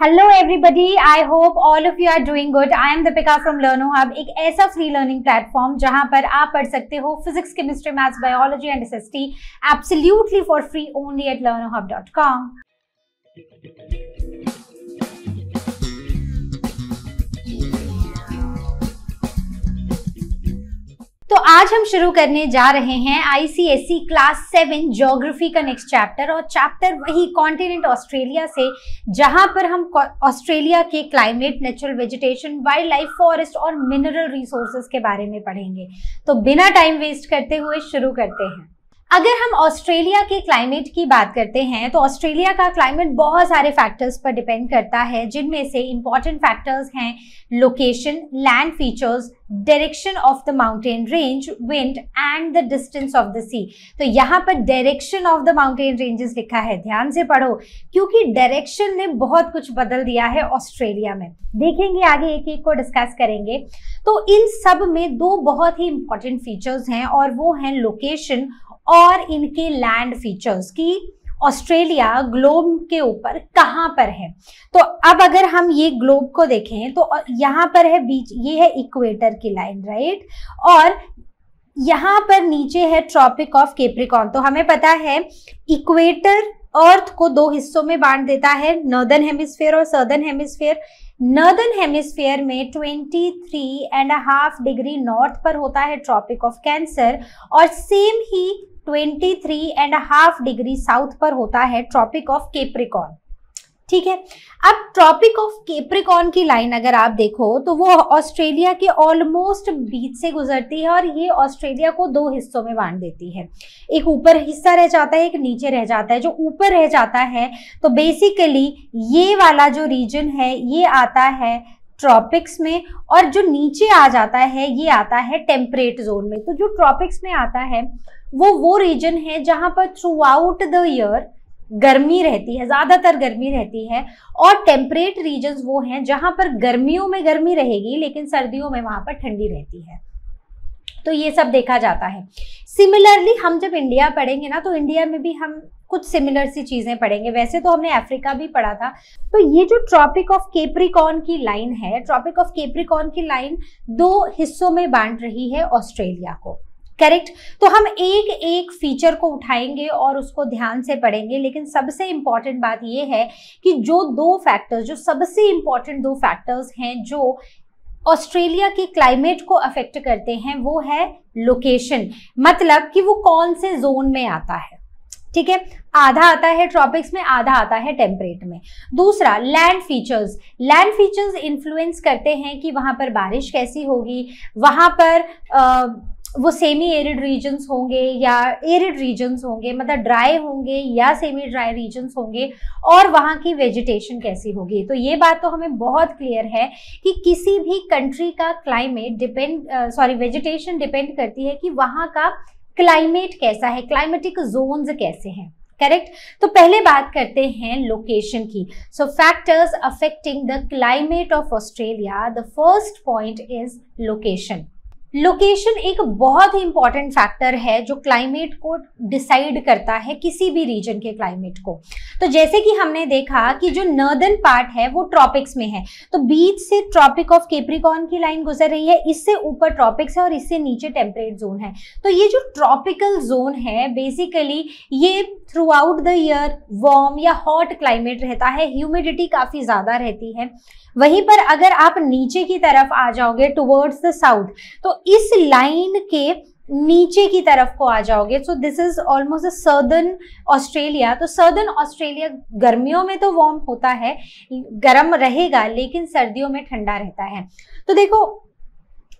Hello everybody, I hope all of you are doing good. I am Deepika from Learno Hub, एक ऐसा free learning platform जहां पर आप पढ़ सकते हो physics, chemistry, maths, biology and SST absolutely for free only at learnohub.com। तो आज हम शुरू करने जा रहे हैं आईसीएसई क्लास 7 ज्योग्राफी का नेक्स्ट चैप्टर, और चैप्टर वही कॉन्टिनेंट ऑस्ट्रेलिया से, जहां पर हम ऑस्ट्रेलिया के climate, natural vegetation, wildlife, forest और मिनरल रिसोर्सेज के बारे में पढ़ेंगे। तो बिना टाइम वेस्ट करते हुए शुरू करते हैं। अगर हम ऑस्ट्रेलिया के क्लाइमेट की बात करते हैं तो ऑस्ट्रेलिया का क्लाइमेट बहुत सारे फैक्टर्स पर डिपेंड करता है, जिनमें से इंपॉर्टेंट फैक्टर्स हैं location, land features, direction of the mountain range, wind and the distance of the sea. तो यहाँ पर direction of the mountain ranges लिखा है, ध्यान से पढ़ो क्योंकि डायरेक्शन ने बहुत कुछ बदल दिया है ऑस्ट्रेलिया में। देखेंगे आगे, एक एक को डिस्कस करेंगे। तो इन सब में दो बहुत ही इंपॉर्टेंट फीचर्स हैं, और वो हैं लोकेशन और इनके लैंड फीचर्स की ऑस्ट्रेलिया ग्लोब के ऊपर कहां पर है। तो अब अगर हम ये ग्लोब को देखें तो यहाँ पर है बीच, ये है इक्वेटर की लाइन, राइट, और यहाँ पर नीचे है ट्रॉपिक ऑफ कैप्रिकॉर्न। तो हमें पता है इक्वेटर अर्थ को दो हिस्सों में बांट देता है, नॉर्दर्न हेमिस्फीयर और सदर्न हेमिस्फीयर। नॉर्दर्न हेमिस्फीयर में 23.5 डिग्री नॉर्थ पर होता है ट्रॉपिक ऑफ कैंसर, और सेम ही 23.5 डिग्री साउथ पर होता है ट्रॉपिक ऑफ कैप्रिकॉर्न। ठीक है, अब ट्रॉपिक ऑफ कैप्रिकॉर्न की लाइन अगर आप देखो तो वो ऑस्ट्रेलिया के ऑलमोस्ट बीच से गुजरती है, और ये ऑस्ट्रेलिया को दो हिस्सों में बांट देती है। एक ऊपर हिस्सा रह जाता है, एक नीचे रह जाता है। जो ऊपर रह जाता है तो बेसिकली ये वाला जो रीजन है ये आता है ट्रॉपिक्स में, और जो नीचे आ जाता है ये आता है टेम्परेट जोन में। तो जो ट्रॉपिक्स में आता है वो रीजन है जहां पर थ्रू आउट द ईयर गर्मी रहती है, ज्यादातर गर्मी रहती है, और टेम्परेट रीजन्स वो हैं जहां पर गर्मियों में गर्मी रहेगी लेकिन सर्दियों में वहां पर ठंडी रहती है। तो ये सब देखा जाता है। सिमिलरली हम जब इंडिया पढ़ेंगे ना, तो इंडिया में भी हम कुछ सिमिलर सी चीजें पढ़ेंगे। वैसे तो हमने अफ्रीका भी पढ़ा था। तो ये जो ट्रॉपिक ऑफ कैप्रिकॉर्न की लाइन है, ट्रॉपिक ऑफ कैप्रिकॉर्न की लाइन दो हिस्सों में बांट रही है ऑस्ट्रेलिया को, करेक्ट। तो हम एक एक फीचर को उठाएंगे और उसको ध्यान से पढ़ेंगे, लेकिन सबसे इंपॉर्टेंट बात यह है कि जो दो फैक्टर्स, जो सबसे इंपॉर्टेंट दो फैक्टर्स हैं जो ऑस्ट्रेलिया के क्लाइमेट को अफेक्ट करते हैं, वो है लोकेशन, मतलब कि वो कौन से जोन में आता है। ठीक है, आधा आता है ट्रॉपिक्स में, आधा आता है टेम्परेट में। दूसरा land features, land features influence करते हैं कि वहां पर बारिश कैसी होगी, वहां पर वो सेमी एरिड रीजन्स होंगे या एरिड रीजन्स होंगे, मतलब ड्राई होंगे या सेमी ड्राई रीजन्स होंगे, और वहाँ की वेजिटेशन कैसी होगी। तो ये बात तो हमें बहुत क्लियर है कि किसी भी कंट्री का क्लाइमेट वेजिटेशन डिपेंड करती है कि वहाँ का क्लाइमेट कैसा है, क्लाइमेटिक जोन्स कैसे हैं, करेक्ट। तो पहले बात करते हैं लोकेशन की। सो factors affecting the climate of Australia, the first point is location. Location एक बहुत ही इंपॉर्टेंट फैक्टर है जो क्लाइमेट को डिसाइड करता है, किसी भी रीजन के क्लाइमेट को। तो जैसे कि हमने देखा कि जो नॉर्दर्न पार्ट है वो ट्रॉपिक्स में है, तो बीच से ट्रॉपिक ऑफ कैप्रिकॉर्न की लाइन गुजर रही है, इससे ऊपर ट्रॉपिक्स है और इससे नीचे टेम्परेट जोन है। तो ये जो ट्रॉपिकल जोन है बेसिकली ये through out the year warm या हॉट क्लाइमेट रहता है, ह्यूमिडिटी काफी ज्यादा रहती है। वहीं पर अगर आप नीचे की तरफ आ जाओगे टुवर्ड्स द साउथ, तो इस लाइन के नीचे की तरफ को आ जाओगे, सो this is almost southern Australia. तो सदर्न ऑस्ट्रेलिया गर्मियों में तो वार्म होता है, गर्म रहेगा, लेकिन सर्दियों में ठंडा रहता है। तो देखो,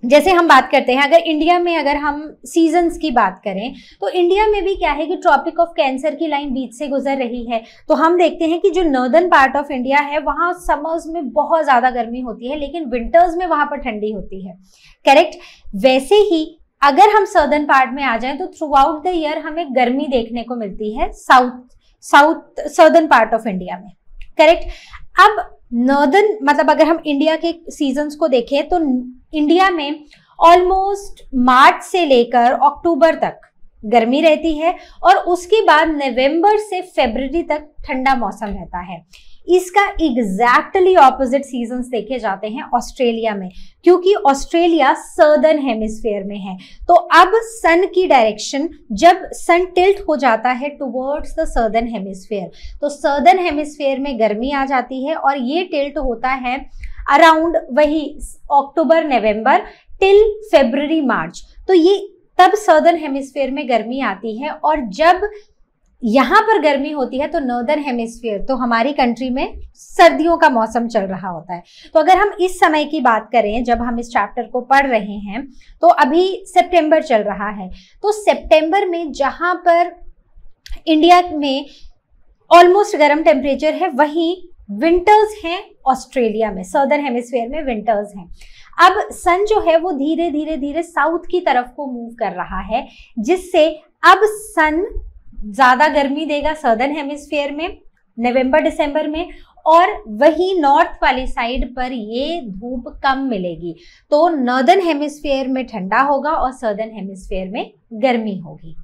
जैसे हम बात करते हैं, अगर इंडिया में अगर हम सीजन्स की बात करें तो इंडिया में भी क्या है कि ट्रॉपिक ऑफ कैंसर की लाइन बीच से गुजर रही है। तो हम देखते हैं कि जो नॉर्दर्न पार्ट ऑफ इंडिया है वहाँ समर्स में बहुत ज्यादा गर्मी होती है, लेकिन विंटर्स में वहां पर ठंडी होती है, करेक्ट। वैसे ही अगर हम सदर्न पार्ट में आ जाएं तो थ्रू आउट द ईयर हमें गर्मी देखने को मिलती है सदर्न पार्ट ऑफ इंडिया में, करेक्ट। अब नॉर्दर्न मतलब अगर हम इंडिया के सीजन्स को देखें तो इंडिया में ऑलमोस्ट मार्च से लेकर अक्टूबर तक गर्मी रहती है, और उसके बाद नवंबर से फरवरी तक ठंडा मौसम रहता है। इसका एग्जैक्टली ऑपोजिट सीजन्स देखे जाते हैं ऑस्ट्रेलिया में, क्योंकि ऑस्ट्रेलिया सर्दर्न हेमिस्फीयर में है। तो अब सन की डायरेक्शन, जब सन टिल्ट हो जाता है टुवर्ड्स द सर्दर्न हेमिस्फीयर, तो सर्दर्न हेमिस्फीयर में गर्मी आ जाती है और ये टिल्ट होता है अराउंड वही अक्टूबर नवंबर टिल फरवरी मार्च। तो ये तब सर्दर्न हेमिस्फीयर में गर्मी आती है, और जब यहाँ पर गर्मी होती है तो नॉर्दर्न हेमिस्फीयर, तो हमारी कंट्री में सर्दियों का मौसम चल रहा होता है। तो अगर हम इस समय की बात करें जब हम इस चैप्टर को पढ़ रहे हैं, तो अभी सितंबर चल रहा है, तो सितंबर में जहां पर इंडिया में ऑलमोस्ट गर्म टेम्परेचर है, वहीं विंटर्स हैं ऑस्ट्रेलिया में, सर्दर्न हेमिस्फीयर में विंटर्स हैं। अब सन जो है वो धीरे धीरे धीरे साउथ की तरफ को मूव कर रहा है, जिससे अब सन ज्यादा गर्मी देगा सर्दर्न हेमिस्फीयर में नवंबर दिसंबर में, और वही नॉर्थ वाली साइड पर ये धूप कम मिलेगी। तो नॉर्दर्न हेमिस्फीयर में ठंडा होगा और सर्दर्न हेमिस्फीयर में गर्मी होगी।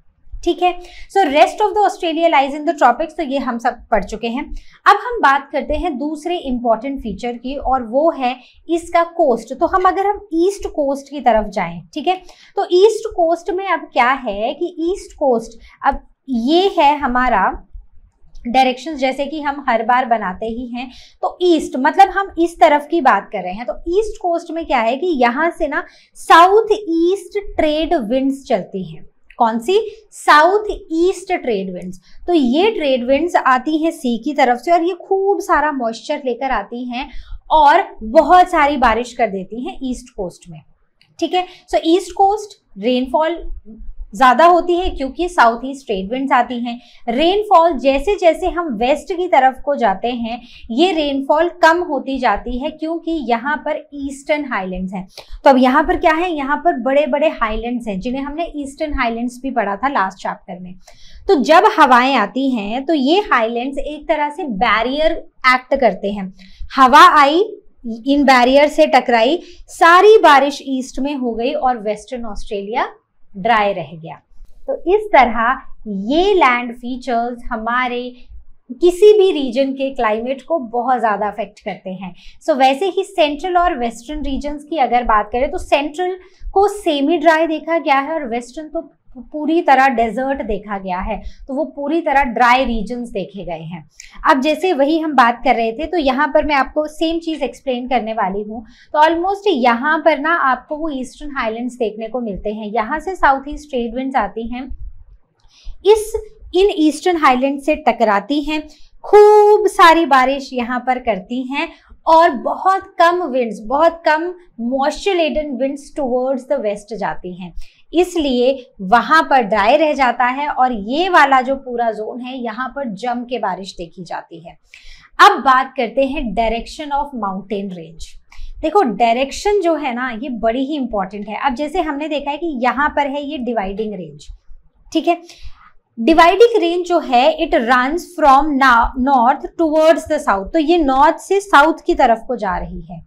ठीक है, so rest of the Australia lies in the tropics, तो ये हम सब पढ़ चुके हैं। अब हम बात करते हैं दूसरे इंपॉर्टेंट फीचर की, और वो है इसका कोस्ट। तो अगर हम ईस्ट कोस्ट की तरफ जाएं, ठीक है, तो ईस्ट कोस्ट में अब क्या है कि ईस्ट कोस्ट, अब ये है हमारा डायरेक्शंस, जैसे कि हम हर बार बनाते ही हैं। तो ईस्ट मतलब हम इस तरफ की बात कर रहे हैं, तो ईस्ट कोस्ट में क्या है कि यहाँ से ना साउथ ईस्ट ट्रेड विंड्स चलती हैं। कौन सी? South east trade winds. तो ये ट्रेड विंड्स आती हैं सी की तरफ से, और ये खूब सारा मॉइस्चर लेकर आती हैं और बहुत सारी बारिश कर देती हैं ईस्ट कोस्ट में। ठीक है, सो ईस्ट कोस्ट रेनफॉल ज्यादा होती है क्योंकि साउथ ईस्ट ट्रेड विंड्स आती हैं। रेनफॉल जैसे जैसे हम वेस्ट की तरफ को जाते हैं, ये रेनफॉल कम होती जाती है क्योंकि यहाँ पर ईस्टर्न हाईलैंड्स हैं। तो अब यहाँ पर क्या है, यहाँ पर बड़े बड़े हाईलैंड्स हैं, जिन्हें हमने ईस्टर्न हाईलैंड्स भी पढ़ा था लास्ट चैप्टर में। तो जब हवाएं आती हैं तो ये हाईलैंड्स एक तरह से बैरियर एक्ट करते हैं। हवा आई, इन बैरियर से टकराई, सारी बारिश ईस्ट में हो गई और वेस्टर्न ऑस्ट्रेलिया ड्राई रह गया। तो इस तरह ये लैंड फीचर्स हमारे किसी भी रीजन के क्लाइमेट को बहुत ज्यादा अफेक्ट करते हैं। सो वैसे ही सेंट्रल और वेस्टर्न रीजन्स की अगर बात करें तो सेंट्रल को सेमी ड्राई देखा गया है और वेस्टर्न तो पूरी तरह डेजर्ट देखा गया है, तो वो पूरी तरह ड्राई रीजन्स देखे गए हैं। अब जैसे वही हम बात कर रहे थे, तो यहाँ पर मैं आपको सेम चीज एक्सप्लेन करने वाली हूँ। तो ऑलमोस्ट यहाँ पर ना आपको वो ईस्टर्न हाईलैंड्स देखने को मिलते हैं, यहाँ से साउथ ईस्ट ट्रेड विंड्स आती हैं, इन ईस्टर्न हाईलैंड से टकराती हैं, खूब सारी बारिश यहाँ पर करती हैं और बहुत कम विंड्स, बहुत कम moisture laden winds towards the west जाती हैं, इसलिए वहां पर ड्राई रह जाता है और ये वाला जो पूरा जोन है यहाँ पर जम के बारिश देखी जाती है। अब बात करते हैं डायरेक्शन ऑफ माउंटेन रेंज। देखो डायरेक्शन जो है ना ये बड़ी ही इंपॉर्टेंट है। अब जैसे हमने देखा है कि यहाँ पर है ये डिवाइडिंग रेंज, ठीक है। डिवाइडिंग रेंज जो है it runs from north towards the south, तो ये नॉर्थ से साउथ की तरफ को जा रही है।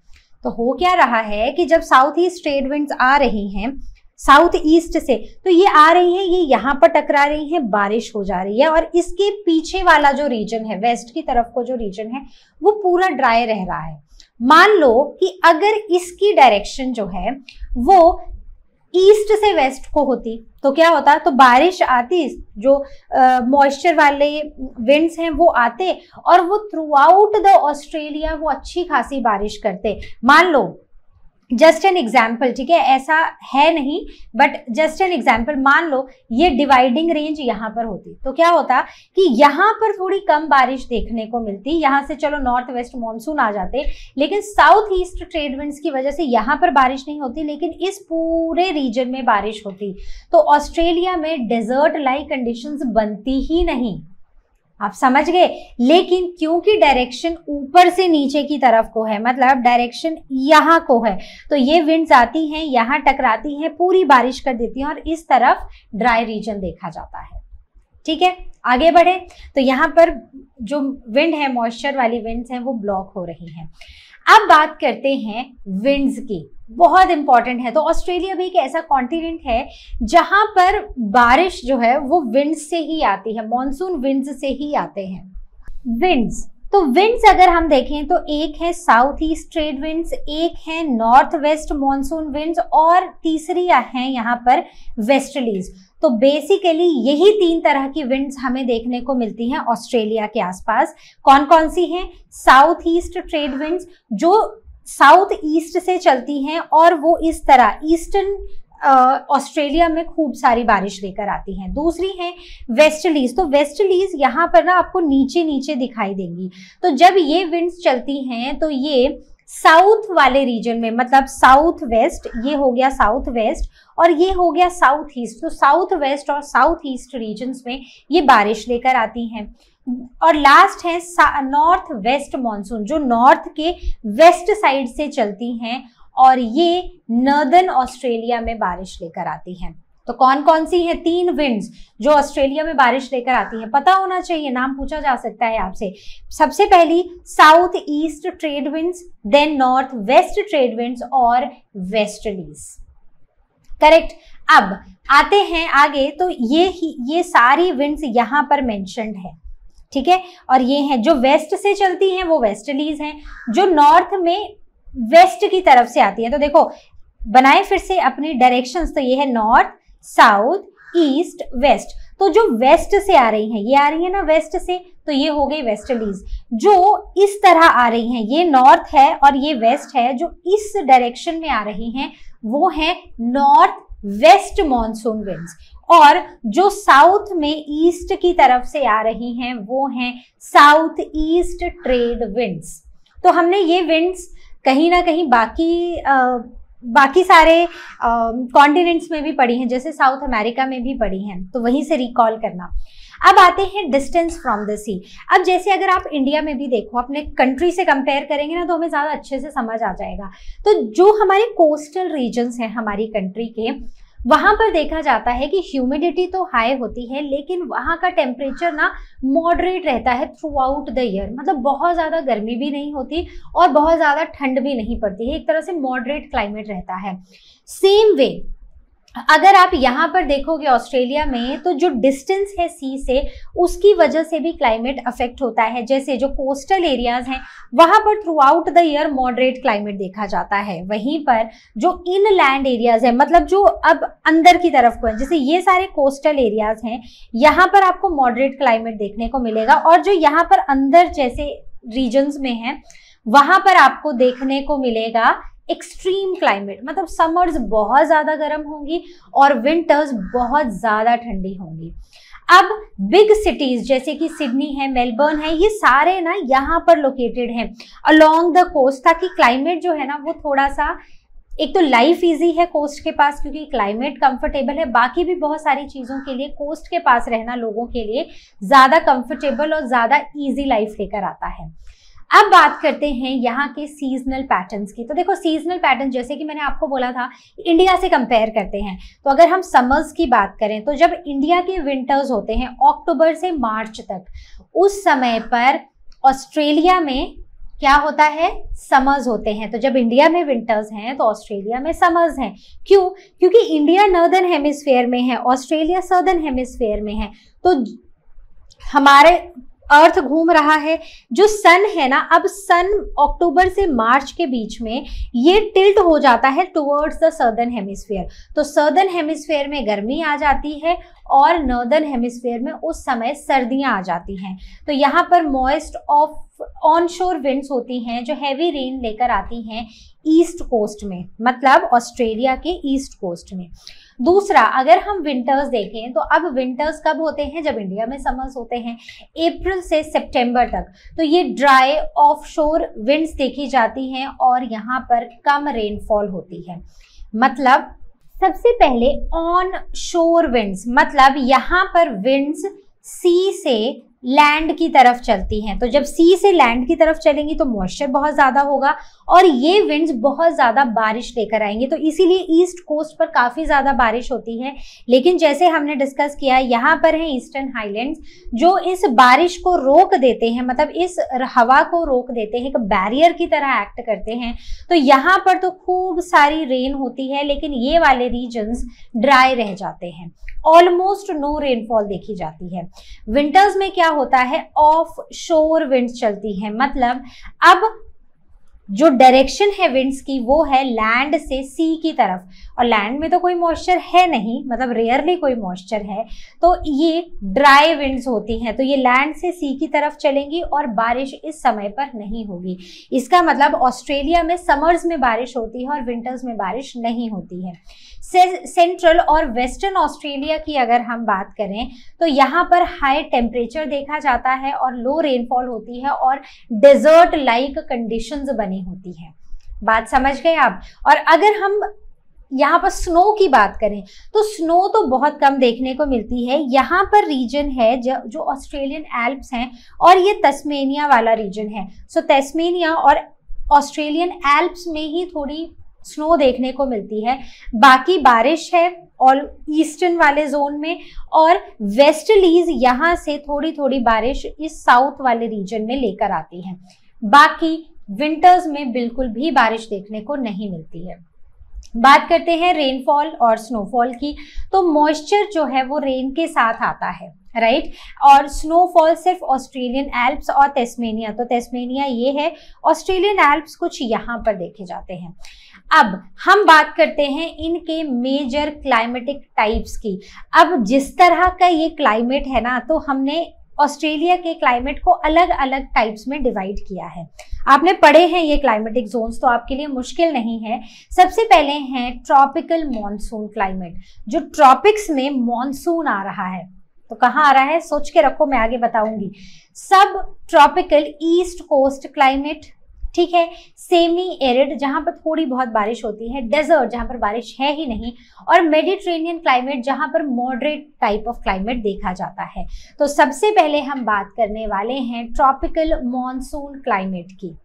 तो हो क्या रहा है कि जब साउथ ईस्ट ट्रेड विंड्स आ रही हैं साउथ ईस्ट से, तो ये आ रही है, ये यहाँ पर टकरा रही है, बारिश हो जा रही है, और इसके पीछे वाला जो रीजन है, वेस्ट की तरफ को जो रीजन है, वो पूरा ड्राई रह रहा है। मान लो कि अगर इसकी डायरेक्शन जो है वो ईस्ट से वेस्ट को होती तो क्या होता, तो बारिश आती, जो मॉइस्चर वाले विंड्स हैं वो आते और वो थ्रू आउट द ऑस्ट्रेलिया वो अच्छी खासी बारिश करते। मान लो जस्ट एन एग्जाम्पल, ठीक है, ऐसा है नहीं बट जस्ट एन एग्जाम्पल, मान लो ये डिवाइडिंग रेंज यहाँ पर होती तो क्या होता कि यहाँ पर थोड़ी कम बारिश देखने को मिलती, यहाँ से चलो नॉर्थ वेस्ट मॉनसून आ जाते, लेकिन साउथ ईस्ट ट्रेड विंड्स की वजह से यहाँ पर बारिश नहीं होती, लेकिन इस पूरे रीजन में बारिश होती, तो ऑस्ट्रेलिया में डेजर्ट लाइक कंडीशंस बनती ही नहीं। आप समझ गए। लेकिन क्योंकि डायरेक्शन ऊपर से नीचे की तरफ को है, मतलब डायरेक्शन यहाँ को है, तो ये विंड्स आती हैं, यहाँ टकराती हैं, पूरी बारिश कर देती हैं और इस तरफ ड्राई रीजन देखा जाता है। ठीक है, आगे बढ़े तो यहाँ पर जो विंड है, मॉइस्चर वाली विंड्स हैं, वो ब्लॉक हो रही हैं। अब बात करते हैं विंड्स की, बहुत इंपॉर्टेंट है। तो ऑस्ट्रेलिया भी एक ऐसा कॉन्टिनेंट है जहां पर बारिश जो है वो विंड्स से ही आती है, मॉनसून विंड्स से ही आते हैं। विंड्स, तो विंड्स अगर हम देखें तो एक है साउथ ईस्ट ट्रेड विंड्स, एक है नॉर्थ वेस्ट मॉनसून विंड्स और तीसरी है यहाँ पर वेस्टर्लीज। तो बेसिकली यही 3 तरह की विंड्स हमें देखने को मिलती हैं ऑस्ट्रेलिया के आसपास। कौन कौन सी हैं? साउथ ईस्ट ट्रेड विंड्स जो साउथ ईस्ट से चलती हैं और वो इस तरह ईस्टर्न ऑस्ट्रेलिया में खूब सारी बारिश लेकर आती हैं। दूसरी है वेस्टर्लीज। तो वेस्टर्लीज यहाँ पर ना आपको नीचे नीचे दिखाई देंगी। तो जब ये विंड्स चलती हैं तो ये साउथ वाले रीजन में, मतलब साउथ वेस्ट, ये हो गया साउथ वेस्ट और ये हो गया साउथ ईस्ट। तो साउथ वेस्ट और साउथ ईस्ट रीजन्स में ये बारिश लेकर आती हैं। और लास्ट है नॉर्थ वेस्ट मॉनसून जो नॉर्थ के वेस्ट साइड से चलती हैं और ये नॉर्दर्न ऑस्ट्रेलिया में बारिश लेकर आती हैं। तो कौन कौन सी हैं 3 विंड्स जो ऑस्ट्रेलिया में बारिश लेकर आती हैं? पता होना चाहिए, नाम पूछा जा सकता है आपसे। सबसे पहली south east trade winds, then north west trade winds और वेस्टर्लीज। करेक्ट। अब आते हैं आगे। तो ये सारी विंड्स यहाँ पर मेंशन्ड है, ठीक है। और ये हैं जो वेस्ट से चलती हैं वो वेस्टर्लीज हैं, जो नॉर्थ में वेस्ट की तरफ से आती है। तो देखो बनाए फिर से अपनी डायरेक्शंस। तो ये है नॉर्थ, साउथ, ईस्ट, वेस्ट। तो जो वेस्ट से आ रही हैं, ये आ रही है ना वेस्ट से, तो ये हो गई वेस्टर्लीज। जो इस तरह आ रही हैं, ये नॉर्थ है और ये वेस्ट है, जो इस डायरेक्शन में आ रही हैं वो है नॉर्थ वेस्ट मॉनसून विंड्स। और जो साउथ में ईस्ट की तरफ से आ रही हैं वो हैं साउथ ईस्ट ट्रेड विंड्स। तो हमने ये विंड्स कहीं ना कहीं बाकी सारे कॉन्टिनेंट्स में भी पढ़ी हैं, जैसे साउथ अमेरिका में भी पढ़ी हैं, तो वहीं से रिकॉल करना। अब आते हैं डिस्टेंस फ्रॉम द सी। अब जैसे अगर आप इंडिया में भी देखो, अपने कंट्री से कंपेयर करेंगे ना तो हमें ज़्यादा अच्छे से समझ आ जाएगा। तो जो हमारे कोस्टल रीजन्स हैं हमारी कंट्री के, वहां पर देखा जाता है कि ह्यूमिडिटी तो हाई होती है लेकिन वहां का टेम्परेचर ना मॉडरेट रहता है थ्रू आउट द ईयर। मतलब बहुत ज़्यादा गर्मी भी नहीं होती और बहुत ज़्यादा ठंड भी नहीं पड़ती है, एक तरह से मॉडरेट क्लाइमेट रहता है। सेम वे अगर आप यहाँ पर देखोगे ऑस्ट्रेलिया में, तो जो डिस्टेंस है सी से, उसकी वजह से भी क्लाइमेट अफेक्ट होता है। जैसे जो कोस्टल एरियाज हैं वहां पर through out the year moderate climate देखा जाता है। वहीं पर जो इनलैंड एरियाज है, मतलब जो अब अंदर की तरफ को है, जैसे ये सारे कोस्टल एरियाज हैं, यहाँ पर आपको मॉडरेट क्लाइमेट देखने को मिलेगा। और जो यहाँ पर अंदर जैसे रीजन्स में है वहां पर आपको देखने को मिलेगा एक्सट्रीम क्लाइमेट, मतलब समर्स बहुत ज्यादा गर्म होंगी और विंटर्स बहुत ज्यादा ठंडी होंगी। अब बिग सिटीज जैसे कि सिडनी है, मेलबर्न है, ये सारे ना यहाँ पर लोकेटेड हैं अलोंग द कोस्ट, ताकि क्लाइमेट जो है ना वो थोड़ा सा, एक तो लाइफ इजी है कोस्ट के पास क्योंकि क्लाइमेट कंफर्टेबल है, बाकी भी बहुत सारी चीज़ों के लिए कोस्ट के पास रहना लोगों के लिए ज़्यादा कंफर्टेबल और ज़्यादा इजी लाइफ लेकर आता है। अब बात करते हैं यहाँ के सीजनल पैटर्न्स की। तो देखो सीजनल पैटर्न जैसे कि मैंने आपको बोला था इंडिया से कंपेयर करते हैं। तो अगर हम समर्स की बात करें तो जब इंडिया के विंटर्स होते हैं अक्टूबर से मार्च तक, उस समय पर ऑस्ट्रेलिया में क्या होता है, समर्स होते हैं। तो जब इंडिया में विंटर्स हैं तो ऑस्ट्रेलिया में समर्स हैं। क्यों? क्योंकि इंडिया नॉर्दर्न हेमिस्फीयर में है, ऑस्ट्रेलिया सदर्न हेमिस्फीयर में है। तो हमारे अर्थ घूम रहा है, जो सन है ना, अब सन अक्टूबर से मार्च के बीच में ये टिल्ट हो जाता है टुवर्ड्स द सदर्न हेमिस्फीयर। तो सदर्न हेमिस्फीयर में गर्मी आ जाती है और नॉर्दर्न हेमिस्फीयर में उस समय सर्दियां आ जाती हैं। तो यहाँ पर मॉइस्ट ऑफ ऑनशोर विंड्स होती हैं जो हैवी रेन लेकर आती हैं ईस्ट कोस्ट में, मतलब ऑस्ट्रेलिया के ईस्ट कोस्ट में। दूसरा, अगर हम विंटर्स देखें तो अब विंटर्स कब होते हैं, जब इंडिया में समर्स होते हैं अप्रैल से सितंबर तक। तो ये ड्राई ऑफशोर विंड्स देखी जाती हैं और यहाँ पर कम रेनफॉल होती है। मतलब सबसे पहले ऑन शोर विंड्स, मतलब यहाँ पर विंड्स सी से लैंड की तरफ चलती हैं। तो जब सी से लैंड की तरफ चलेंगी तो मॉइस्चर बहुत ज़्यादा होगा और ये विंड्स बहुत ज़्यादा बारिश लेकर आएंगी। तो इसीलिए ईस्ट कोस्ट पर काफ़ी ज़्यादा बारिश होती है। लेकिन जैसे हमने डिस्कस किया, यहाँ पर है ईस्टर्न हाईलैंड्स जो इस बारिश को रोक देते हैं, मतलब इस हवा को रोक देते हैं, एक बैरियर की तरह एक्ट करते हैं। तो यहाँ पर तो खूब सारी रेन होती है लेकिन ये वाले रीजन्स ड्राई रह जाते हैं, ऑलमोस्ट नो रेनफॉल देखी जाती है। विंटर्स में क्या होता है, ऑफ शोर विंड्स चलती हैं। मतलब अब जो डायरेक्शन है विंड्स की वो है लैंड से सी की तरफ, और लैंड में तो कोई मॉइस्चर है नहीं, मतलब रेयरली कोई मॉइस्चर है, तो ये ड्राई विंड्स होती हैं। तो ये लैंड से सी की तरफ चलेंगी और बारिश इस समय पर नहीं होगी। इसका मतलब ऑस्ट्रेलिया में समर्स में बारिश होती है और विंटर्स में बारिश नहीं होती है। सेंट्रल और वेस्टर्न ऑस्ट्रेलिया की अगर हम बात करें तो यहाँ पर हाई टेम्परेचर देखा जाता है और लो रेनफॉल होती है और डेजर्ट लाइक कंडीशंस बनी होती है। बात समझ गए आप? और अगर हम यहाँ पर स्नो की बात करें तो स्नो तो बहुत कम देखने को मिलती है। यहाँ पर रीजन है जो ऑस्ट्रेलियन एल्प्स हैं और ये तस्मेनिया वाला रीजन है। सो तस्मेनिया और ऑस्ट्रेलियन एल्प्स में ही थोड़ी स्नो देखने को मिलती है। बाकी बारिश है और ईस्टर्न वाले जोन में, और वेस्टर्लीज यहाँ से थोड़ी थोड़ी बारिश इस साउथ वाले रीजन में लेकर आती है। बाकी विंटर्स में बिल्कुल भी बारिश देखने को नहीं मिलती है। बात करते हैं रेनफॉल और स्नोफॉल की, तो मॉइस्चर जो है वो रेन के साथ आता है, राइट। और स्नोफॉल सिर्फ ऑस्ट्रेलियन एल्प्स और तस्मेनिया, तो तस्मेनिया ये है, ऑस्ट्रेलियन एल्प्स कुछ यहाँ पर देखे जाते हैं। अब हम बात करते हैं इनके मेजर क्लाइमेटिक टाइप्स की। अब जिस तरह का ये क्लाइमेट है ना, तो हमने ऑस्ट्रेलिया के क्लाइमेट को अलग अलग टाइप्स में डिवाइड किया है। आपने पढ़े हैं ये क्लाइमेटिक जोन्स, तो आपके लिए मुश्किल नहीं है। सबसे पहले है ट्रॉपिकल मॉनसून क्लाइमेट, जो ट्रॉपिक्स में मॉनसून आ रहा है। तो कहाँ आ रहा है सोच के रखो, मैं आगे बताऊंगी। सब ट्रॉपिकल ईस्ट कोस्ट क्लाइमेट, ठीक है। सेमी एरिड जहां पर थोड़ी बहुत बारिश होती है, डेजर्ट जहां पर बारिश है ही नहीं, और मेडिटेरेनियन क्लाइमेट जहां पर मॉडरेट टाइप ऑफ क्लाइमेट देखा जाता है। तो सबसे पहले हम बात करने वाले हैं ट्रॉपिकल मॉनसून क्लाइमेट की।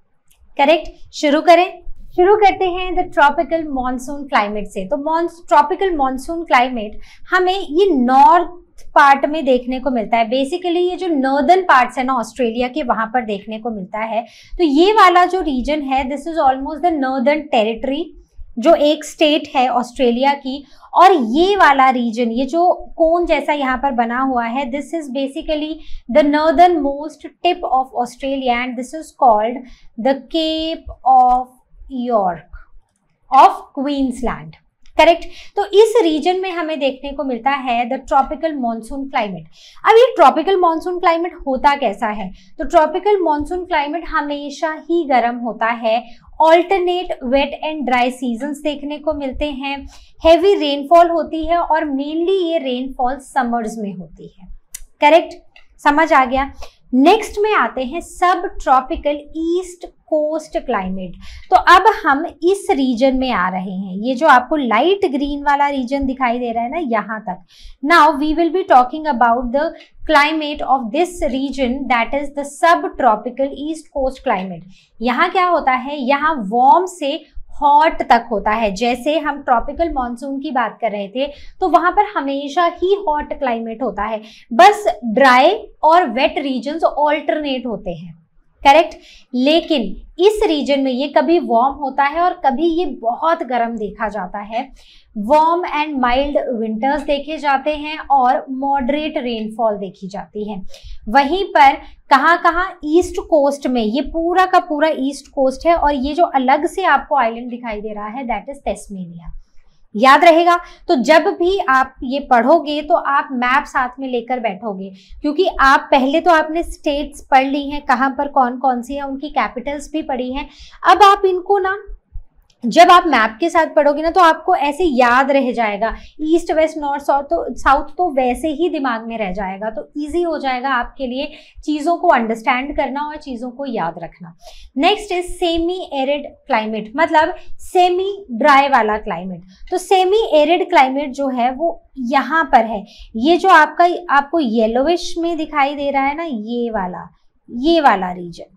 करेक्ट, शुरू करते हैं द ट्रॉपिकल मॉनसून क्लाइमेट से। तो ट्रॉपिकल मॉनसून क्लाइमेट हमें ये नॉर्थ पार्ट में देखने को मिलता है। बेसिकली ये जो नॉर्दर्न पार्ट्स है ना ऑस्ट्रेलिया के, वहां पर देखने को मिलता है। तो ये वाला जो रीजन है, this is almost the northern territory, जो एक स्टेट है ऑस्ट्रेलिया की। और ये वाला रीजन, ये जो कोन जैसा यहाँ पर बना हुआ है, this is basically the northern most tip of Australia and this is called the Cape of York of Queensland. Correct. तो इस रीजन में हमें देखने को मिलता है द ट्रॉपिकल मॉनसून क्लाइमेट। अब ये ट्रॉपिकल मॉनसून क्लाइमेट होता कैसा है? तो ट्रॉपिकल मॉनसून क्लाइमेट हमेशा ही गर्म होता है। Alternate wet and dry seasons देखने को मिलते हैं। हैवी रेनफॉल होती है और मेनली ये रेनफॉल समर्स में होती है। करेक्ट, समझ आ गया। नेक्स्ट में आते हैं सब ट्रॉपिकल ईस्ट कोस्ट क्लाइमेट। तो अब हम इस रीजन में आ रहे हैं, ये जो आपको लाइट ग्रीन वाला रीजन दिखाई दे रहा है ना, यहाँ तक। Now we will be talking about the climate of this region, that is the sub tropical east coast climate. यहाँ क्या होता है, यहाँ वार्म से हॉट तक होता है। जैसे हम ट्रॉपिकल मॉनसून की बात कर रहे थे, तो वहां पर हमेशा ही हॉट क्लाइमेट होता है, बस ड्राई और वेट रीजन्स ऑल्टरनेट होते हैं। करेक्ट। लेकिन इस रीजन में ये कभी वार्म होता है और कभी ये बहुत गर्म देखा जाता है। वार्म एंड माइल्ड विंटर्स देखे जाते हैं और मॉडरेट रेनफॉल देखी जाती है। वहीं पर कहाँ ईस्ट कोस्ट में, ये पूरा का पूरा ईस्ट कोस्ट है, और ये जो अलग से आपको आइलैंड दिखाई दे रहा है दैट इज तस्मेनिया। याद रहेगा। तो जब भी आप ये पढ़ोगे तो आप मैप साथ में लेकर बैठोगे, क्योंकि आप पहले तो आपने स्टेट्स पढ़ ली हैं, कहाँ पर कौन कौन सी है, उनकी कैपिटल्स भी पढ़ी हैं। अब आप इनको ना, जब आप मैप के साथ पढ़ोगे ना, तो आपको ऐसे याद रह जाएगा। ईस्ट वेस्ट नॉर्थ साउथ तो वैसे ही दिमाग में रह जाएगा, तो इजी हो जाएगा आपके लिए चीज़ों को अंडरस्टैंड करना और चीज़ों को याद रखना। Next is semi arid climate, मतलब सेमी ड्राई वाला क्लाइमेट। तो सेमी एरिड क्लाइमेट जो है वो यहाँ पर है। ये जो आपको येलोविश में दिखाई दे रहा है ना, ये वाला रीजन,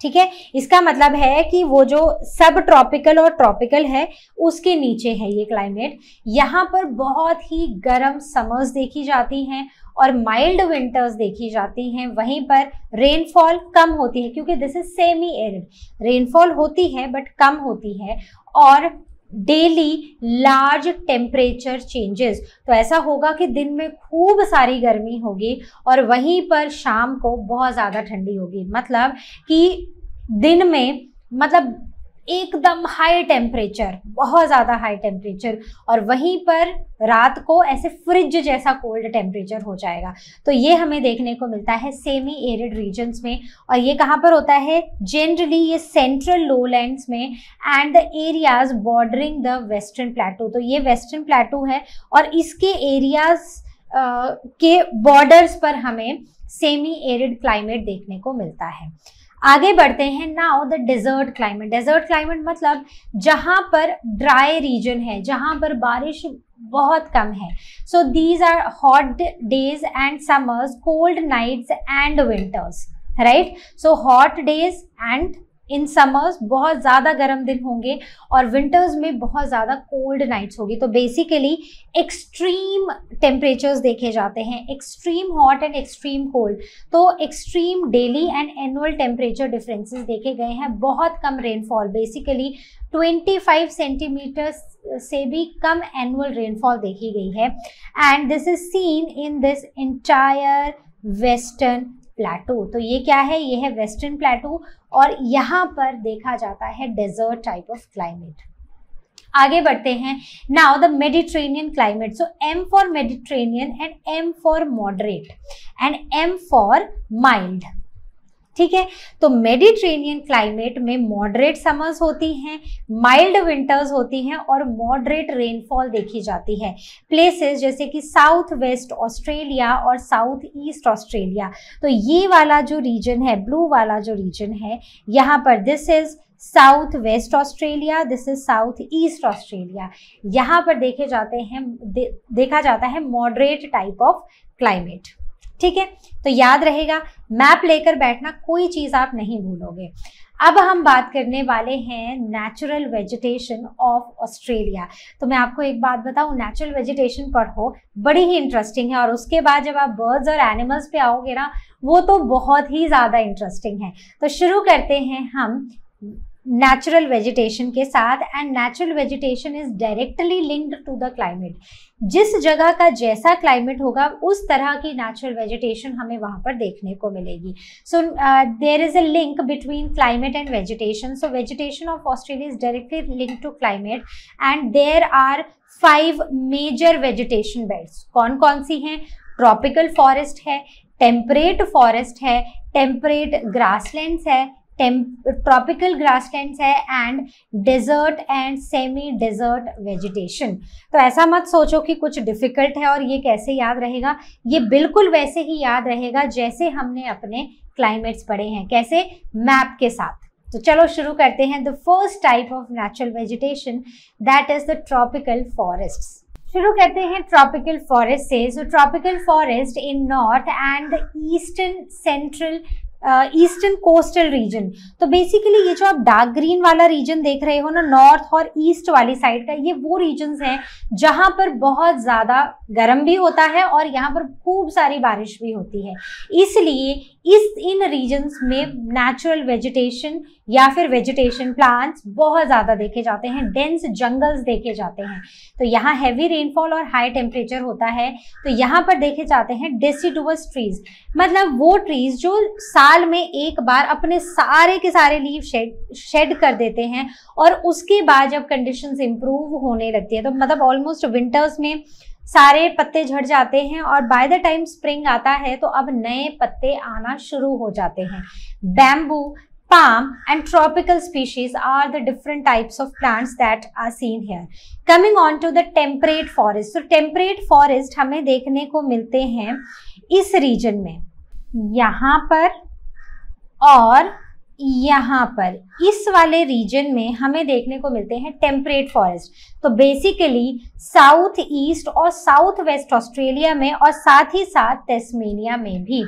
ठीक है। इसका मतलब है कि वो जो सब ट्रॉपिकल और ट्रॉपिकल है उसके नीचे है ये क्लाइमेट। यहाँ पर बहुत ही गर्म समर्स देखी जाती हैं और माइल्ड विंटर्स देखी जाती हैं। वहीं पर रेनफॉल कम होती है, क्योंकि this is semi arid. Rainfall होती है बट कम होती है, और डेली लार्ज टेम्परेचर चेंजेस। तो ऐसा होगा कि दिन में खूब सारी गर्मी होगी और वहीं पर शाम को बहुत ज़्यादा ठंडी होगी। मतलब कि दिन में मतलब एकदम हाई टेम्परेचर, बहुत ज़्यादा हाई टेम्परेचर, और वहीं पर रात को ऐसे फ्रिज जैसा कोल्ड टेम्परेचर हो जाएगा। तो ये हमें देखने को मिलता है सेमी एरिड रीजन्स में। और ये कहाँ पर होता है? जनरली ये सेंट्रल लोलैंड्स में and the areas bordering the western प्लेटू। तो ये वेस्टर्न प्लेटू है और इसके एरियाज के बॉर्डर्स पर हमें सेमी एरिड क्लाइमेट देखने को मिलता है। आगे बढ़ते हैं। Now the desert climate. Desert climate मतलब जहां पर ड्राई रीजन है, जहां पर बारिश बहुत कम है। So these are hot days and summers, cold nights and winters, right. So hot days and in summers बहुत ज़्यादा गर्म दिन होंगे और विंटर्स में बहुत ज़्यादा कोल्ड नाइट्स होगी। तो बेसिकली एक्सट्रीम टेम्परेचर्स देखे जाते हैं, extreme hot and extreme cold. तो extreme daily and annual temperature differences देखे गए हैं। बहुत कम रेनफॉल, बेसिकली 25 सेंटीमीटर से भी कम एनुअल रेनफॉल देखी गई है। And this is seen in this entire western प्लेटू। तो ये क्या है? ये है वेस्टर्न प्लेटू और यहाँ पर देखा जाता है डेजर्ट टाइप ऑफ क्लाइमेट। आगे बढ़ते हैं। Now the Mediterranean climate. So M for Mediterranean and M for moderate and M for mild, ठीक है। तो मेडिटेरेनियन क्लाइमेट में मॉडरेट समर्स होती हैं, माइल्ड विंटर्स होती हैं और मॉडरेट रेनफॉल देखी जाती है। प्लेसेस जैसे कि साउथ वेस्ट ऑस्ट्रेलिया और साउथ ईस्ट ऑस्ट्रेलिया। तो ये वाला जो रीजन है, ब्लू वाला जो रीजन है, यहाँ पर this is south west Australia, this is south east Australia. यहाँ पर देखा जाता है मॉडरेट टाइप ऑफ क्लाइमेट, ठीक है। तो याद रहेगा, मैप लेकर बैठना, कोई चीज आप नहीं भूलोगे। अब हम बात करने वाले हैं नेचुरल वेजिटेशन ऑफ ऑस्ट्रेलिया। तो मैं आपको एक बात बताऊं, नेचुरल वेजिटेशन पढ़ो, बड़ी ही इंटरेस्टिंग है। और उसके बाद जब आप बर्ड्स और एनिमल्स पे आओगे ना, वो तो बहुत ही ज्यादा इंटरेस्टिंग है। तो शुरू करते हैं हम नेचुरल वेजिटेशन के साथ। And natural vegetation is directly linked to the climate. जिस जगह का जैसा क्लाइमेट होगा उस तरह की नेचुरल वेजिटेशन हमें वहां पर देखने को मिलेगी। So there is a link between climate and vegetation. So vegetation of Australia is directly linked to climate and there are 5 major vegetation belts. कौन कौन सी हैं? ट्रॉपिकल फॉरेस्ट है, टेम्परेट फॉरेस्ट है, टेम्परेट ग्रासलैंड्स है, ट्रॉपिकल ग्रासलैंड्स है and desert and semi desert vegetation. तो ऐसा मत सोचो कि कुछ डिफिकल्ट है और ये कैसे याद रहेगा। ये बिल्कुल वैसे ही याद रहेगा जैसे हमने अपने क्लाइमेट्स पढ़े हैं। कैसे? मैप के साथ। तो चलो शुरू करते हैं। The first type of natural vegetation that is the tropical forests. शुरू करते हैं ट्रॉपिकल फॉरेस्ट से। So tropical forest in north and eastern central eastern coastal region. तो बेसिकली ये जो आप डार्क ग्रीन वाला रीजन देख रहे हो ना, नॉर्थ और ईस्ट वाली साइड का, ये वो रीजन्स हैं जहां पर बहुत ज्यादा गर्म भी होता है और यहाँ पर खूब सारी बारिश भी होती है। इसलिए इन रीजन्स में नेचुरल वेजिटेशन या फिर वेजिटेशन प्लांट्स बहुत ज्यादा देखे जाते हैं, डेंस जंगल्स देखे जाते हैं। तो यहाँ हैवी रेनफॉल और हाई टेम्परेचर होता है। तो यहाँ पर देखे जाते हैं डेसिडुअस ट्रीज, मतलब वो ट्रीज जो साल में एक बार अपने सारे के सारे लीव शेड कर देते हैं और उसके बाद जब कंडीशंस इंप्रूव होने लगती है, तो मतलब ऑलमोस्ट विंटर्स में सारे पत्ते झड़ जाते हैं और बाय द टाइम स्प्रिंग आता है तो अब नए पत्ते आना शुरू हो जाते हैं। Bamboo, palm and tropical species are the different types of plants that are seen here. Coming on to the temperate forest. So temperate forest हमें देखने को मिलते हैं इस रीजन में, यहाँ पर और यहाँ पर, इस वाले रीजन में हमें देखने को मिलते हैं टेम्परेट फॉरेस्ट। तो बेसिकली साउथ ईस्ट और साउथ वेस्ट ऑस्ट्रेलिया में और साथ ही साथ तस्मेनिया में भी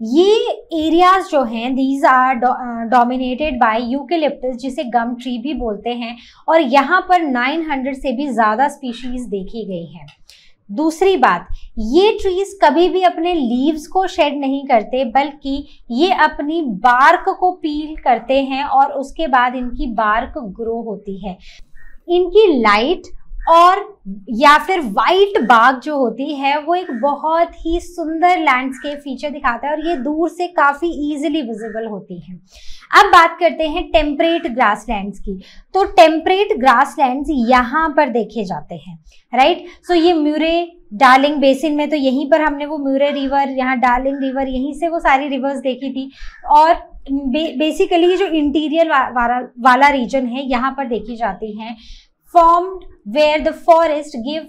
ये एरियाज जो हैं these are dominated by eucalyptus, जिसे गम ट्री भी बोलते हैं, और यहाँ पर 900 से भी ज़्यादा स्पीशीज देखी गई हैं। दूसरी बात, ये ट्रीज कभी भी अपने लीव्स को शेड नहीं करते, बल्कि ये अपनी बार्क को पील करते हैं और उसके बाद इनकी बार्क ग्रो होती है। इनकी लाइट और या फिर वाइट बाग जो होती है वो एक बहुत ही सुंदर लैंडस्केप फीचर दिखाता है और ये दूर से काफी इजीली विजिबल होती है। अब बात करते हैं टेम्परेट ग्रासलैंड्स की। तो टेम्परेट ग्रासलैंड्स यहाँ पर देखे जाते हैं, राइट। सो ये म्यूरे डार्लिंग बेसिन में, तो यहीं पर हमने वो म्यूरे रिवर, यहाँ डार्लिंग रिवर, यहीं से वो सारी रिवर्स देखी थी। और बेसिकली जो इंटीरियर वाला रीजन है यहाँ पर देखी जाती हैं, formed where the forest give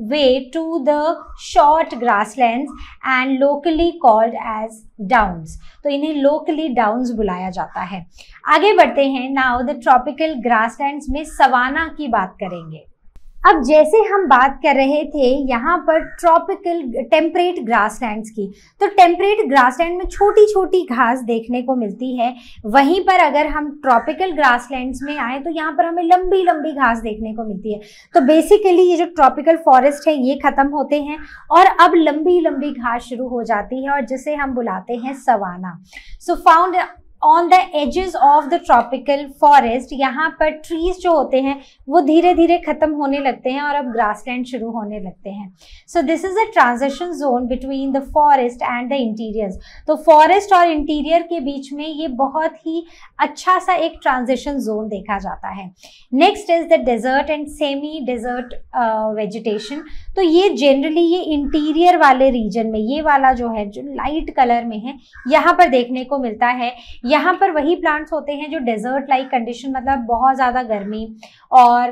way to the short grasslands and locally called as downs। तो इन्हें locally downs बुलाया जाता है। आगे बढ़ते हैं, now the tropical grasslands में सवाना की बात करेंगे। अब जैसे हम बात कर रहे थे यहाँ पर ट्रॉपिकल टेम्परेट ग्रासलैंड्स की, तो टेम्परेट ग्रासलैंड में छोटी छोटी घास देखने को मिलती है। वहीं पर अगर हम ट्रॉपिकल ग्रासलैंड्स में आए तो यहाँ पर हमें लंबी लंबी घास देखने को मिलती है। तो बेसिकली ये जो ट्रॉपिकल फॉरेस्ट है ये खत्म होते हैं और अब लंबी लंबी घास शुरू हो जाती है और जिसे हम बुलाते हैं savanna. So found on the edges of the tropical forest, यहाँ पर ट्रीज जो होते हैं वो धीरे धीरे खत्म होने लगते हैं और अब ग्रासलैंड शुरू होने लगते हैं। सो this is a transition zone between the forest and the interiors. तो फॉरेस्ट और इंटीरियर के बीच में ये बहुत ही अच्छा सा एक ट्रांजिशन जोन देखा जाता है। Next is the desert and semi desert vegetation. तो ये जनरली ये इंटीरियर वाले रीजन में, ये वाला जो है जो लाइट कलर में है, यहाँ पर देखने को मिलता है। यहाँ पर वही प्लांट्स होते हैं जो डेजर्ट लाइक कंडीशन, मतलब बहुत ज़्यादा गर्मी और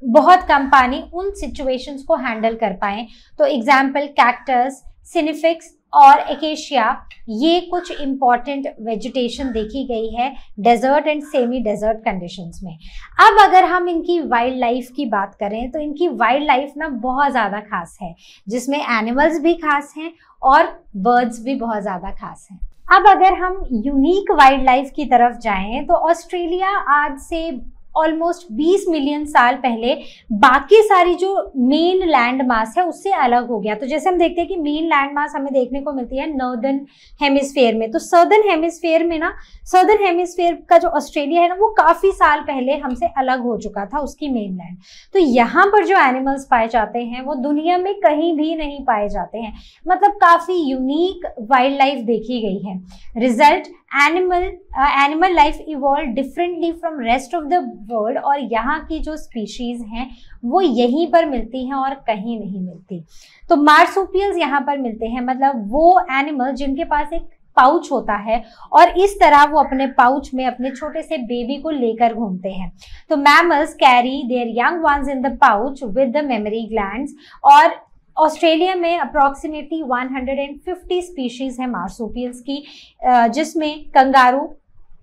बहुत कम पानी, उन सिचुएशंस को हैंडल कर पाएं। तो एग्जाम्पल कैक्टस, सिनिफिक्स और एकेशिया, ये कुछ इंपॉर्टेंट वेजिटेशन देखी गई है desert and semi desert conditions में। अब अगर हम इनकी वाइल्ड लाइफ की बात करें तो इनकी वाइल्ड लाइफ ना बहुत ज़्यादा खास है, जिसमें एनिमल्स भी खास हैं और बर्ड्स भी बहुत ज़्यादा खास हैं। अब अगर हम यूनिक वाइल्ड लाइफ की तरफ जाएं तो ऑस्ट्रेलिया आज से ऑलमोस्ट 20 मिलियन साल पहले बाकी सारी जो मेन लैंड मास है उससे अलग हो गया। तो जैसे हम देखते हैं कि मेन लैंड मास हमें देखने को मिलती है नॉर्दर्न हेमिस्फेयर में, तो सदर्न हेमिस्फेयर में ना, सदर्न हेमिस्फेयर का जो ऑस्ट्रेलिया है ना वो काफी साल पहले हमसे अलग हो चुका था, उसकी मेन लैंड। तो यहाँ पर जो एनिमल्स पाए जाते हैं वो दुनिया में कहीं भी नहीं पाए जाते हैं, मतलब काफी यूनिक वाइल्ड लाइफ देखी गई है। Result, animal life evolve differently from rest of the world, और यहाँ की जो स्पीशीज हैं वो यहीं पर मिलती हैं और कहीं नहीं मिलती। तो मार्सुपियल्स यहाँ पर मिलते हैं, मतलब वो एनिमल जिनके पास एक पाउच होता है और इस तरह वो अपने पाउच में अपने छोटे से बेबी को लेकर घूमते हैं। तो mammals carry their young ones in the pouch with the memory glands, और ऑस्ट्रेलिया में अप्रॉक्सीमेटली 150 स्पीशीज है मार्सुपियल्स की, जिसमें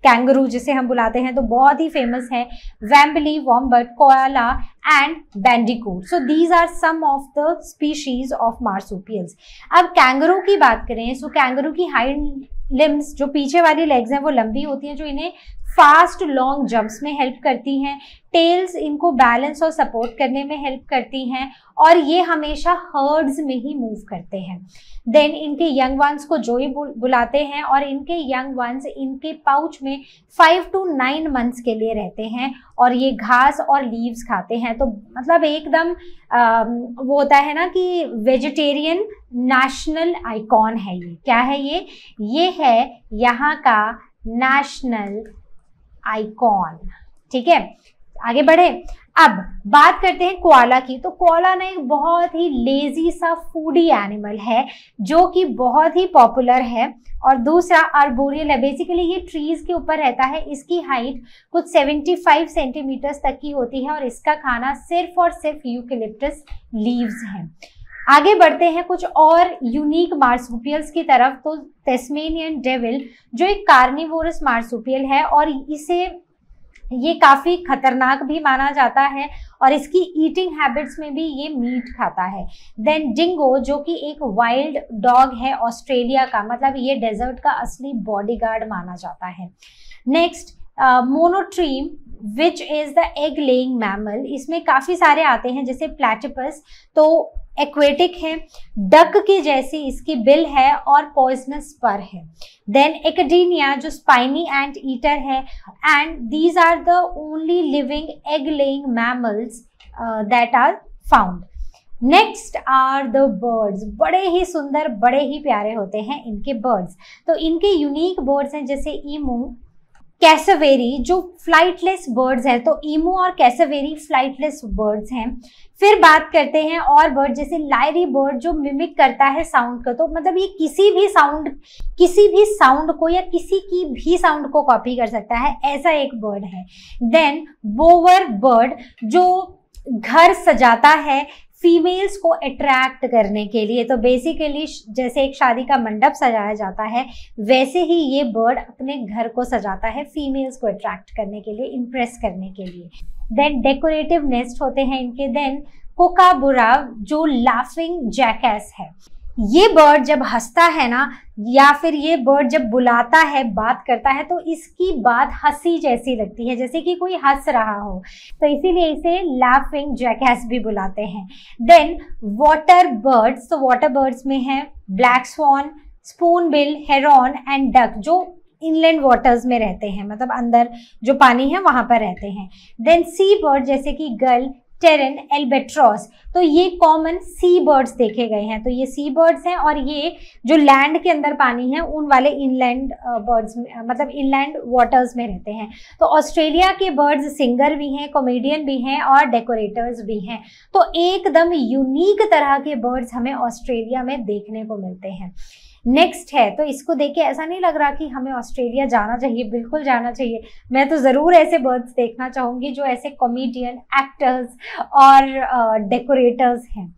कैंगरू जिसे हम बुलाते हैं तो बहुत ही फेमस है, वैम्बली, wombat, koala and bandicoot. So these are some of the species of marsupials. अब कैंगरू की बात करें, सो कैंगरू की हाइंड लिम्स, जो पीछे वाली लेग्स हैं वो लंबी होती हैं, जो इन्हें फास्ट लॉन्ग जंप्स में हेल्प करती हैं। टेल्स इनको बैलेंस और सपोर्ट करने में हेल्प करती हैं और ये हमेशा हर्ड्स में ही मूव करते हैं। देन इनके यंग वंस को जोई बुलाते हैं और इनके यंग वंस इनके पाउच में 5 to 9 मंथ्स के लिए रहते हैं और ये घास और लीव्स खाते हैं। तो मतलब एकदम वो होता है ना कि वेजिटेरियन नेशनल आइकॉन है ये। क्या है ये है यहाँ का नेशनल आइकॉन। ठीक है, आगे बढ़े। अब बात करते हैं कोआला की। तो कोआला ना एक बहुत ही लेजी सा फूडी एनिमल है जो कि बहुत ही पॉपुलर है, और दूसरा आर्बोरियल है। बेसिकली ये ट्रीज के ऊपर रहता है। इसकी हाइट कुछ 75 सेंटीमीटर्स तक की होती है और इसका खाना सिर्फ और सिर्फ यूकेलिप्टस लीव्स हैं। आगे बढ़ते हैं कुछ और यूनिक मार्सुपियल्स की तरफ। तो टेस्मेनियन डेविल जो एक कार्निवोरस मार्सुपियल है और इसे ये काफी खतरनाक भी माना जाता है और इसकी ईटिंग हैबिट्स में भी ये मीट खाता है। देन डिंगो जो कि एक वाइल्ड डॉग है ऑस्ट्रेलिया का, मतलब ये डेजर्ट का असली बॉडीगार्ड माना जाता है। Next monotreme which is the egg laying mammal. इसमें काफी सारे आते हैं जैसे प्लैटिपस। तो एक्वेटिक है, डक के जैसी इसकी बिल है और पॉइजनस पर है। देन एकेडिनिया जो स्पाइनी एंट ईटर है, and these are the only living egg laying mammals that are found. Next are the birds, बड़े ही सुंदर, बड़े ही प्यारे होते हैं इनके बर्ड्स। तो इनके यूनिक बर्ड्स हैं जैसे ईमू, कैसवेरी जो फ्लाइटलेस बर्ड्स हैं, तो ईमू और कैसवेरी फ्लाइटलेस बर्ड्स हैं। फिर बात करते हैं और बर्ड जैसे लायरी बर्ड जो मिमिक करता है साउंड का, तो मतलब ये किसी भी साउंड को या किसी की भी साउंड को कॉपी कर सकता है, ऐसा एक बर्ड है। देन बोवर बर्ड जो घर सजाता है फीमेल्स को अट्रैक्ट करने के लिए, तो बेसिकली जैसे एक शादी का मंडप सजाया जाता है वैसे ही ये बर्ड अपने घर को सजाता है फीमेल्स को अट्रैक्ट करने के लिए, इम्प्रेस करने के लिए। देन डेकोरेटिव नेस्ट होते हैं इनके। देन कोकाबुरा जो लाफिंग जैकैस है, ये बर्ड जब हंसता है ना, या फिर ये बर्ड जब बुलाता है, बात करता है, तो इसकी बात हंसी जैसी लगती है, जैसे कि कोई हंस रहा हो, तो इसीलिए इसे लाफिंग जैकैस भी बुलाते हैं। देन वाटर बर्ड्स, तो वाटर बर्ड्स में है black sworn, Spoonbill, heron and duck जो इनलैंड वाटर्स में रहते हैं, मतलब अंदर जो पानी है वहां पर रहते हैं। देन सी बर्ड जैसे कि गल, टेरन, एल्बेट्रॉस, तो ये कॉमन सी बर्ड्स देखे गए हैं, तो ये सी बर्ड्स हैं। और ये जो लैंड के अंदर पानी है उन वाले इनलैंड बर्ड्स मतलब इनलैंड वाटर्स में रहते हैं। तो ऑस्ट्रेलिया के बर्ड्स सिंगर भी हैं, कॉमेडियन भी हैं और डेकोरेटर्स भी हैं, तो एकदम यूनिक तरह के बर्ड्स हमें ऑस्ट्रेलिया में देखने को मिलते हैं। नेक्स्ट है, तो इसको देख के ऐसा नहीं लग रहा कि हमें ऑस्ट्रेलिया जाना चाहिए, बिल्कुल जाना चाहिए। मैं तो ज़रूर ऐसे बर्ड्स देखना चाहूँगी जो ऐसे कॉमेडियन, एक्टर्स और डेकोरेटर्स हैं।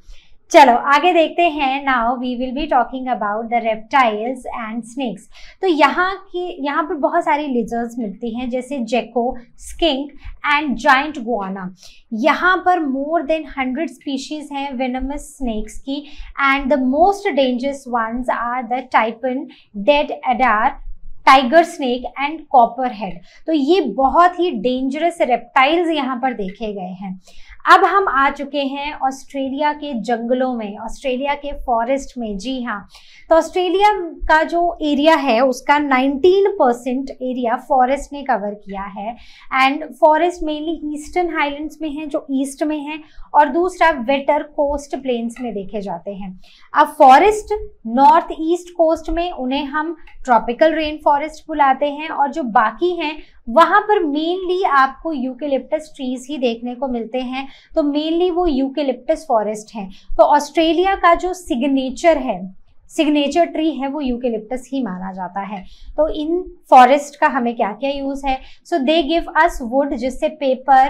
चलो आगे देखते हैं। Now we will be talking about the reptiles and snakes. तो यहाँ पर बहुत सारी लिजर्ड्स मिलती हैं जैसे जेको, स्किंक एंड जाइंट गुआना। यहाँ पर मोर देन 100 स्पीशीज हैं वेनमस स्नेक्स की, and the most dangerous ones are the taipan, dead adder, tiger snake and copperhead. तो ये बहुत ही डेंजरस रेप्टाइल्स यहाँ पर देखे गए हैं। अब हम आ चुके हैं ऑस्ट्रेलिया के जंगलों में, ऑस्ट्रेलिया के फॉरेस्ट में। जी हाँ, तो ऑस्ट्रेलिया का जो एरिया है उसका 19% एरिया फॉरेस्ट ने कवर किया है, and forest mainly eastern highlands में है जो ईस्ट में है, और दूसरा वेटर कोस्ट प्लेन्स में देखे जाते हैं। अब फॉरेस्ट नॉर्थ ईस्ट कोस्ट में उन्हें हम ट्रॉपिकल रेन फॉरेस्ट बुलाते हैं, और जो बाकी हैं वहां पर मेनली आपको यूकेलिप्टस ट्रीज ही देखने को मिलते हैं, तो मेनली वो यूकेलिप्टस फॉरेस्ट है। तो ऑस्ट्रेलिया का जो सिग्नेचर ट्री है वो यूकेलिप्टस ही माना जाता है। तो इन फॉरेस्ट का हमें क्या क्या यूज है? So they give us wood जिससे पेपर,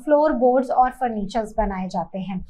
फ्लोर बोर्ड्स और फर्नीचर्स बनाए जाते हैं।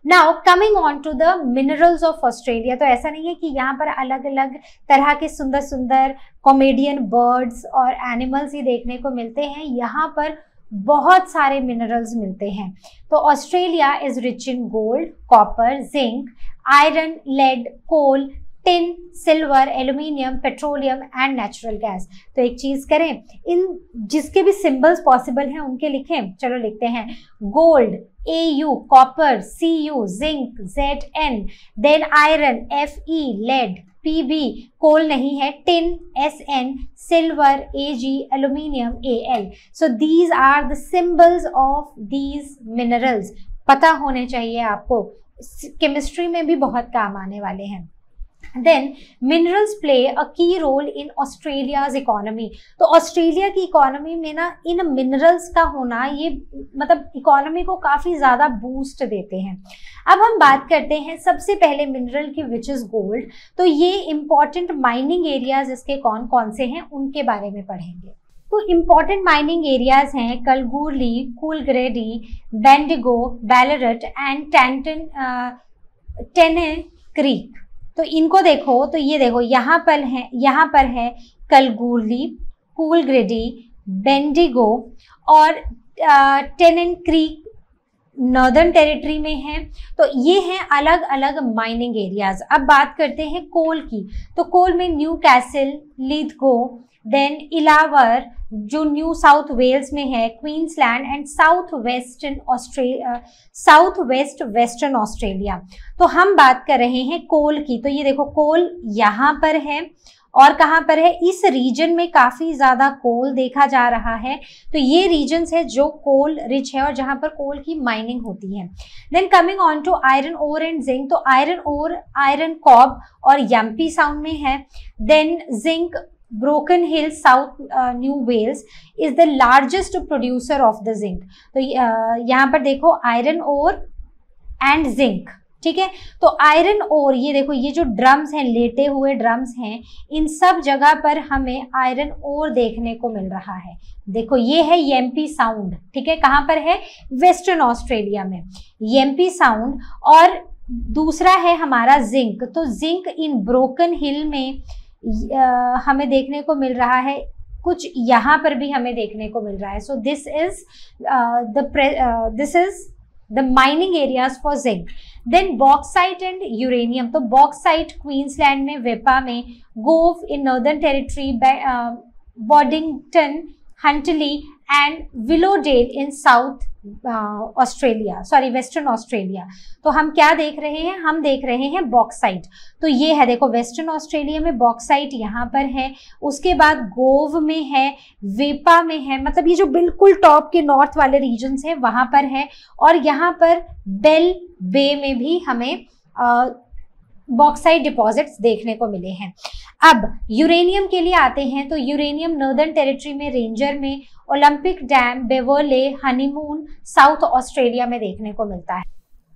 Now coming on to the minerals of Australia. तो ऐसा नहीं है कि यहाँ पर अलग अलग तरह के सुंदर सुंदर कॉमेडियन बर्ड्स और एनिमल्स ही देखने को मिलते हैं, यहाँ पर बहुत सारे मिनरल्स मिलते हैं। तो Australia is rich in gold, copper, zinc, iron, lead, coal, tin, silver, aluminium, petroleum and natural gas. तो एक चीज करें, इन जिसके भी सिंबल्स पॉसिबल हैं उनके लिखें। चलो लिखते हैं gold AU, copper CU, zinc ZN, then iron FE, lead PB, coal नहीं है tin SN, silver AG, aluminium AL। So these are the symbols of these minerals. पता होने चाहिए आपको, केमिस्ट्री में भी बहुत काम आने वाले हैं। Then minerals play a key role in Australia's economy। तो ऑस्ट्रेलिया की इकोनॉमी में ना इन मिनरल्स का होना ये मतलब इकोनॉमी को काफी ज्यादा बूस्ट देते हैं। अब हम बात करते हैं सबसे पहले मिनरल की, विच इज गोल्ड। तो ये इंपॉर्टेंट माइनिंग एरियाज इसके कौन कौन से हैं उनके बारे में पढ़ेंगे। तो इम्पॉर्टेंट माइनिंग एरियाज हैं कलगूरली, कूलग्रेडी, बेंडिगो, बैलरट एंड टेने क्रीक। तो इनको देखो, तो ये देखो यहाँ पर है कलगूरली, कूलग्रेडी, बेंडिगो और टेनन क्रीक नॉर्दर्न टेरिटरी में है। तो ये हैं अलग अलग माइनिंग एरियाज। अब बात करते हैं कोल की। तो कोल में न्यू कैसल, लिथगो, देन इलावर जो न्यू साउथ वेल्स में है, Queensland and south west western Australia. तो हम बात कर रहे हैं कोल की। तो ये देखो कोल यहाँ पर है और कहाँ पर है, इस रीजन में काफी ज्यादा कोल देखा जा रहा है। तो ये रीजन्स है जो कोल रिच है और जहां पर कोल की माइनिंग होती है। Then coming on to iron ore and zinc. तो आयरन ओर आयरन कॉब और यम्पी साउंड में है। Then zinc Broken Hill South New Wales is the largest producer of the zinc. तो यहाँ पर देखो आयरन ओर एंड जिंक, ठीक है। तो आयरन ओर, ये देखो ये जो ड्रम्स हैं, लेटे हुए ड्रम्स हैं, इन सब जगह पर हमें आयरन ओर देखने को मिल रहा है। देखो ये है यम्पी साउंड, ठीक है, कहाँ पर है, वेस्टर्न ऑस्ट्रेलिया में यम्पी साउंड। और दूसरा है हमारा जिंक। तो जिंक इन ब्रोकन हिल में हमें देखने को मिल रहा है, कुछ यहाँ पर भी हमें देखने को मिल रहा है। So this is the mining areas for zinc. Then bauxite and uranium. तो बॉक्साइट क्वींसलैंड में, वेपा में, Gove in Northern Territory, Boddington, Huntly and Willowdale in South Australia, sorry Western Australia. तो हम क्या देख रहे हैं, हम देख रहे हैं बॉक्साइट। तो ये है देखो वेस्टर्न ऑस्ट्रेलिया में बॉक्साइट यहाँ पर है, उसके बाद गोव में है, वेपा में है, मतलब ये जो बिल्कुल टॉप के नॉर्थ वाले रीजन्स हैं वहां पर है। और यहाँ पर बेल बे में भी हमें बॉक्साइट डिपॉजिट्स देखने को मिले हैं। अब यूरेनियम के लिए आते हैं। तो यूरेनियम नॉर्दर्न टेरिटरी में, रेंजर में, Olympic Dam, Beverley, Honeymoon South Australia में देखने को मिलता है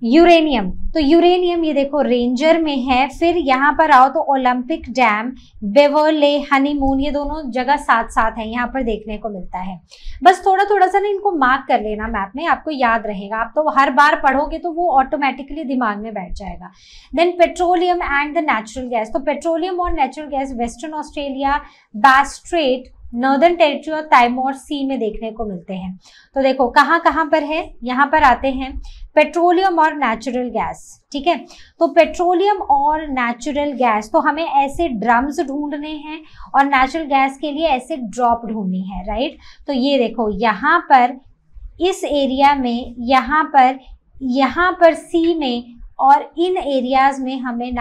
यूरेनियम। तो यूरेनियम ये देखो रेंजर में है, फिर यहाँ पर आओ तो ओलंपिक डैम, बेवर्ले, हनीमून, ये दोनों जगह साथ साथ है, यहाँ पर देखने को मिलता है। बस थोड़ा थोड़ा सा ना इनको मार्क कर लेना मैप में, आपको याद रहेगा। आप तो हर बार पढ़ोगे तो वो ऑटोमेटिकली दिमाग में बैठ जाएगा। Then petroleum and the natural gas. तो पेट्रोलियम और natural gas Western Australia, Bass Strait, Northern Territory और ताइमोर सी में देखने को मिलते हैं। तो देखो कहाँ कहाँ पर है, यहाँ पर आते हैं पेट्रोलियम और नेचुरल गैस, ठीक है। तो पेट्रोलियम और नेचुरल गैस, तो हमें ऐसे ड्रम्स ढूंढने हैं और नेचुरल गैस के लिए ऐसे ड्रॉप ढूंढनी है, राइट। तो ये देखो यहाँ पर इस एरिया में, यहाँ पर सी में और इन एरियाज में हमें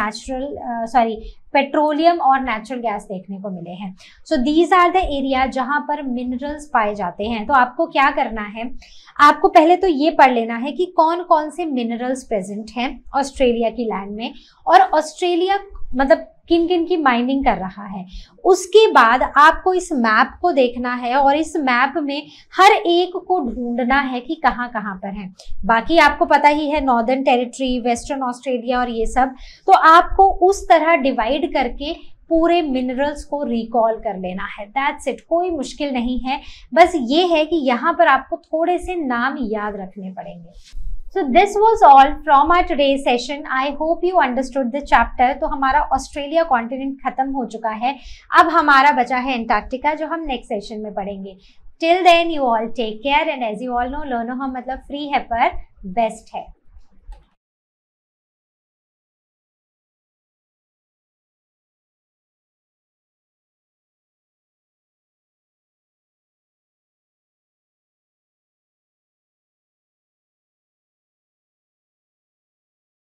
पेट्रोलियम और नेचुरल गैस देखने को मिले हैं। So these are the area जहां पर मिनरल्स पाए जाते हैं। तो आपको क्या करना है, आपको पहले तो ये पढ़ लेना है कि कौन कौन से मिनरल्स प्रेजेंट हैं ऑस्ट्रेलिया की लैंड में और ऑस्ट्रेलिया मतलब किन किन की माइनिंग कर रहा है। उसके बाद आपको इस मैप को देखना है और इस मैप में हर एक को ढूंढना है कि कहाँ कहाँ पर है। बाकी आपको पता ही है नॉर्दर्न टेरिटरी, वेस्टर्न ऑस्ट्रेलिया और ये सब, तो आपको उस तरह डिवाइड करके पूरे मिनरल्स को रिकॉल कर लेना है। दैट्स इट, कोई मुश्किल नहीं है, बस ये है कि यहाँ पर आपको थोड़े से नाम याद रखने पड़ेंगे। So this was all from our today's session. I hope you understood the chapter. तो हमारा ऑस्ट्रेलिया कॉन्टिनेंट खत्म हो चुका है, अब हमारा बचा है एंटार्क्टिका जो हम नेक्स्ट सेशन में पढ़ेंगे। Till then you all take care and as you all know, learn हम मतलब फ्री है पर बेस्ट है।